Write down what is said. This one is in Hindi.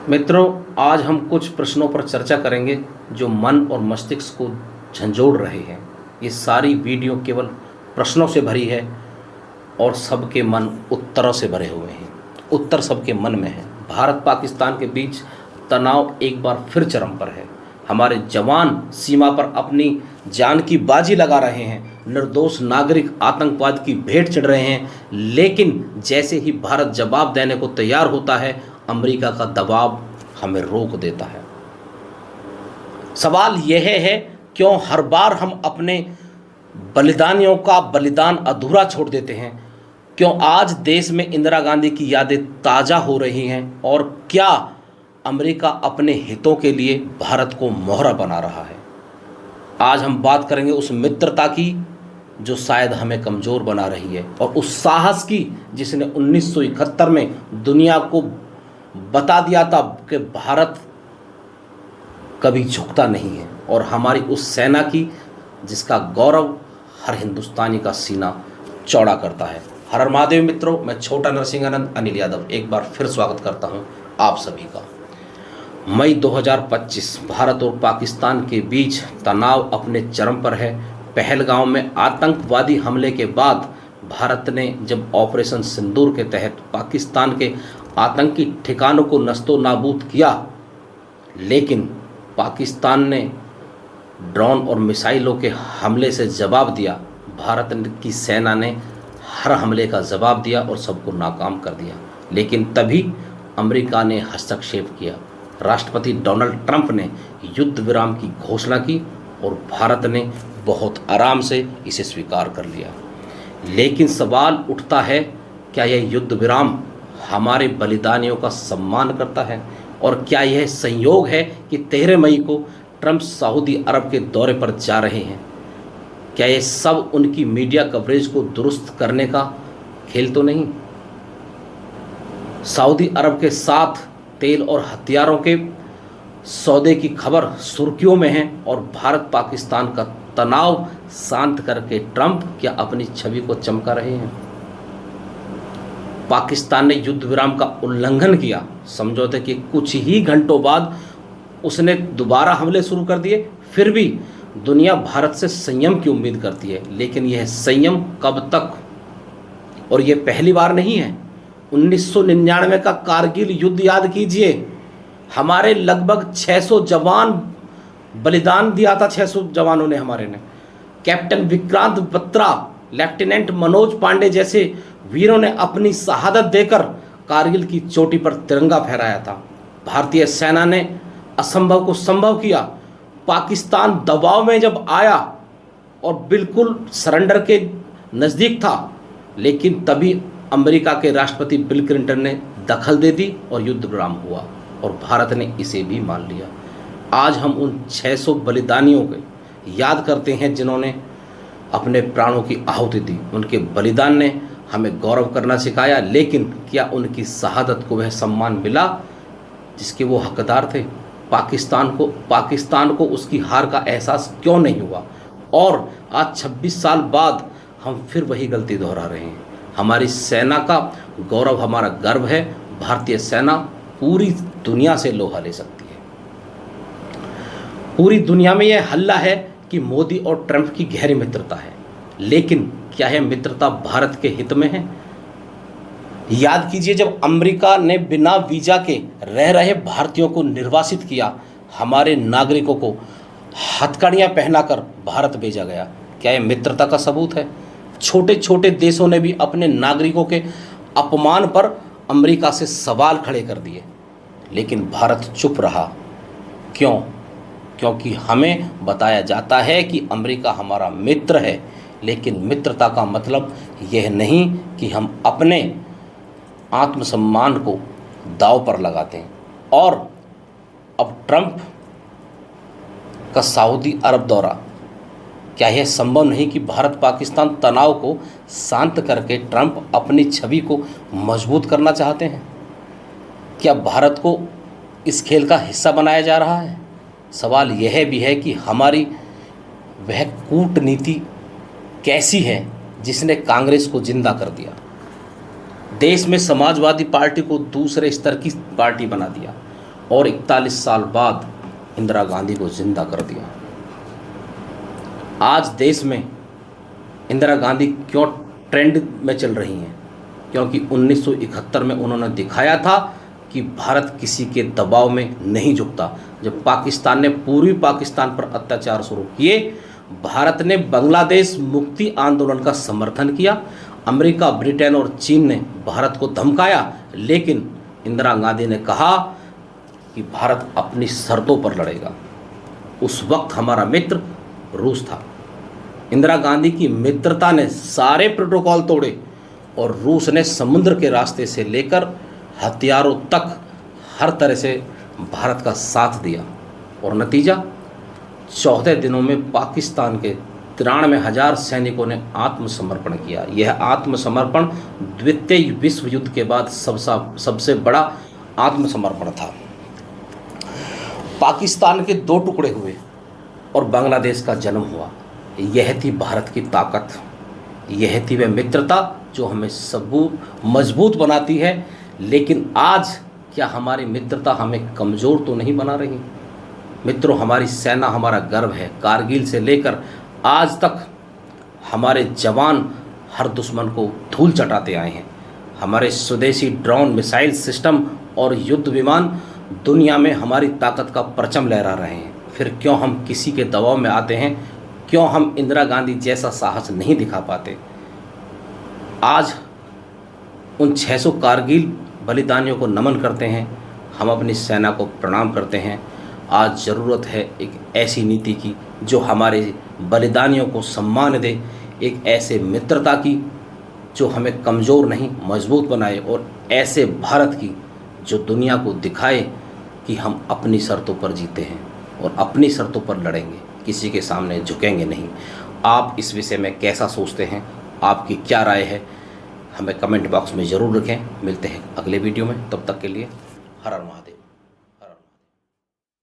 मित्रों, आज हम कुछ प्रश्नों पर चर्चा करेंगे जो मन और मस्तिष्क को झंझोड़ रहे हैं। ये सारी वीडियो केवल प्रश्नों से भरी है और सबके मन उत्तरों से भरे हुए हैं। उत्तर सबके मन में है। भारत पाकिस्तान के बीच तनाव एक बार फिर चरम पर है। हमारे जवान सीमा पर अपनी जान की बाजी लगा रहे हैं। निर्दोष नागरिक आतंकवाद की भेंट चढ़ रहे हैं। लेकिन जैसे ही भारत जवाब देने को तैयार होता है, अमेरिका का दबाव हमें रोक देता है। सवाल यह है, क्यों हर बार हम अपने बलिदानियों का बलिदान अधूरा छोड़ देते हैं? क्यों आज देश में इंदिरा गांधी की यादें ताज़ा हो रही हैं? और क्या अमेरिका अपने हितों के लिए भारत को मोहरा बना रहा है? आज हम बात करेंगे उस मित्रता की जो शायद हमें कमज़ोर बना रही है, और उस साहस की जिसने 1971 में दुनिया को बता दिया था कि भारत कभी झुकता नहीं है, और हमारी उस सेना की जिसका गौरव हर हिंदुस्तानी का सीना चौड़ा करता है। हर हर महादेव मित्रों, मैं छोटा नरसिंहानंद अनिल यादव एक बार फिर स्वागत करता हूं आप सभी का। मई 2025 भारत और पाकिस्तान के बीच तनाव अपने चरम पर है। पहलगांव में आतंकवादी हमले के बाद भारत ने जब ऑपरेशन सिंदूर के तहत पाकिस्तान के आतंकी ठिकानों को नस्तो नाबूद किया, लेकिन पाकिस्तान ने ड्रोन और मिसाइलों के हमले से जवाब दिया। भारत की सेना ने हर हमले का जवाब दिया और सबको नाकाम कर दिया। लेकिन तभी अमेरिका ने हस्तक्षेप किया। राष्ट्रपति डोनाल्ड ट्रंप ने युद्ध विराम की घोषणा की और भारत ने बहुत आराम से इसे स्वीकार कर लिया। लेकिन सवाल उठता है, क्या यह युद्ध विराम हमारे बलिदानियों का सम्मान करता है? और क्या यह संयोग है कि 13 मई को ट्रंप सऊदी अरब के दौरे पर जा रहे हैं? क्या यह सब उनकी मीडिया कवरेज को दुरुस्त करने का खेल तो नहीं? सऊदी अरब के साथ तेल और हथियारों के सौदे की खबर सुर्खियों में है, और भारत पाकिस्तान का तनाव शांत करके ट्रंप क्या अपनी छवि को चमका रहे हैं? पाकिस्तान ने युद्ध विराम का उल्लंघन किया। समझौते के कुछ ही घंटों बाद उसने दोबारा हमले शुरू कर दिए। फिर भी दुनिया भारत से संयम की उम्मीद करती है, लेकिन यह संयम कब तक? और यह पहली बार नहीं है। 1999 का कारगिल युद्ध याद कीजिए। हमारे लगभग 600 जवान बलिदान दिया था। 600 जवानों ने हमारे ने कैप्टन विक्रांत बत्रा, लेफ्टिनेंट मनोज पांडे जैसे वीरों ने अपनी शहादत देकर कारगिल की चोटी पर तिरंगा फहराया था। भारतीय सेना ने असंभव को संभव किया। पाकिस्तान दबाव में जब आया और बिल्कुल सरेंडर के नज़दीक था, लेकिन तभी अमेरिका के राष्ट्रपति बिल क्लिंटन ने दखल दे दी और युद्ध विराम हुआ, और भारत ने इसे भी मान लिया। आज हम उन 600 बलिदानियों को याद करते हैं जिन्होंने अपने प्राणों की आहुति दी। उनके बलिदान ने हमें गौरव करना सिखाया, लेकिन क्या उनकी शहादत को वह सम्मान मिला जिसके वो हकदार थे? पाकिस्तान को उसकी हार का एहसास क्यों नहीं हुआ? और आज 26 साल बाद हम फिर वही गलती दोहरा रहे हैं। हमारी सेना का गौरव हमारा गर्व है। भारतीय सेना पूरी दुनिया से लोहा ले सकती है। पूरी दुनिया में यह हल्ला है कि मोदी और ट्रंप की गहरी मित्रता है, लेकिन क्या यह मित्रता भारत के हित में है? याद कीजिए, जब अमेरिका ने बिना वीज़ा के रह रहे भारतीयों को निर्वासित किया, हमारे नागरिकों को हथकड़ियाँ पहनाकर भारत भेजा गया। क्या यह मित्रता का सबूत है? छोटे छोटे देशों ने भी अपने नागरिकों के अपमान पर अमेरिका से सवाल खड़े कर दिए, लेकिन भारत चुप रहा। क्यों? क्योंकि हमें बताया जाता है कि अमेरिका हमारा मित्र है, लेकिन मित्रता का मतलब यह नहीं कि हम अपने आत्मसम्मान को दांव पर लगाते हैं। और अब ट्रंप का सऊदी अरब दौरा, क्या यह संभव नहीं कि भारत पाकिस्तान तनाव को शांत करके ट्रंप अपनी छवि को मजबूत करना चाहते हैं? क्या भारत को इस खेल का हिस्सा बनाया जा रहा है? सवाल यह भी है कि हमारी वह कूटनीति कैसी है जिसने कांग्रेस को जिंदा कर दिया, देश में समाजवादी पार्टी को दूसरे स्तर की पार्टी बना दिया, और 41 साल बाद इंदिरा गांधी को जिंदा कर दिया। आज देश में इंदिरा गांधी क्यों ट्रेंड में चल रही हैं? क्योंकि 1971 में उन्होंने दिखाया था कि भारत किसी के दबाव में नहीं झुकता। जब पाकिस्तान ने पूर्वी पाकिस्तान पर अत्याचार शुरू किए, भारत ने बांग्लादेश मुक्ति आंदोलन का समर्थन किया। अमेरिका, ब्रिटेन और चीन ने भारत को धमकाया, लेकिन इंदिरा गांधी ने कहा कि भारत अपनी शर्तों पर लड़ेगा। उस वक्त हमारा मित्र रूस था। इंदिरा गांधी की मित्रता ने सारे प्रोटोकॉल तोड़े और रूस ने समुद्र के रास्ते से लेकर हथियारों तक हर तरह से भारत का साथ दिया। और नतीजा, 14 दिनों में पाकिस्तान के 93,000 सैनिकों ने आत्मसमर्पण किया। यह आत्मसमर्पण द्वितीय विश्व युद्ध के बाद सबसे बड़ा आत्मसमर्पण था। पाकिस्तान के 2 टुकड़े हुए और बांग्लादेश का जन्म हुआ। यह थी भारत की ताकत, यह थी वह मित्रता जो हमें मजबूत बनाती है। लेकिन आज क्या हमारी मित्रता हमें कमज़ोर तो नहीं बना रही? मित्रों, हमारी सेना हमारा गर्व है। कारगिल से लेकर आज तक हमारे जवान हर दुश्मन को धूल चटाते आए हैं। हमारे स्वदेशी ड्रोन, मिसाइल सिस्टम और युद्ध विमान दुनिया में हमारी ताकत का परचम लहरा रहे हैं। फिर क्यों हम किसी के दबाव में आते हैं? क्यों हम इंदिरा गांधी जैसा साहस नहीं दिखा पाते? आज उन 600 कारगिल बलिदानियों को नमन करते हैं, हम अपनी सेना को प्रणाम करते हैं। आज ज़रूरत है एक ऐसी नीति की जो हमारे बलिदानियों को सम्मान दे, एक ऐसे मित्रता की जो हमें कमज़ोर नहीं मजबूत बनाए, और ऐसे भारत की जो दुनिया को दिखाए कि हम अपनी शर्तों पर जीते हैं और अपनी शर्तों पर लड़ेंगे, किसी के सामने झुकेंगे नहीं। आप इस विषय में कैसा सोचते हैं? आपकी क्या राय है? हमें कमेंट बॉक्स में ज़रूर रखें। मिलते हैं अगले वीडियो में, तब तक के लिए हर हर महादेव।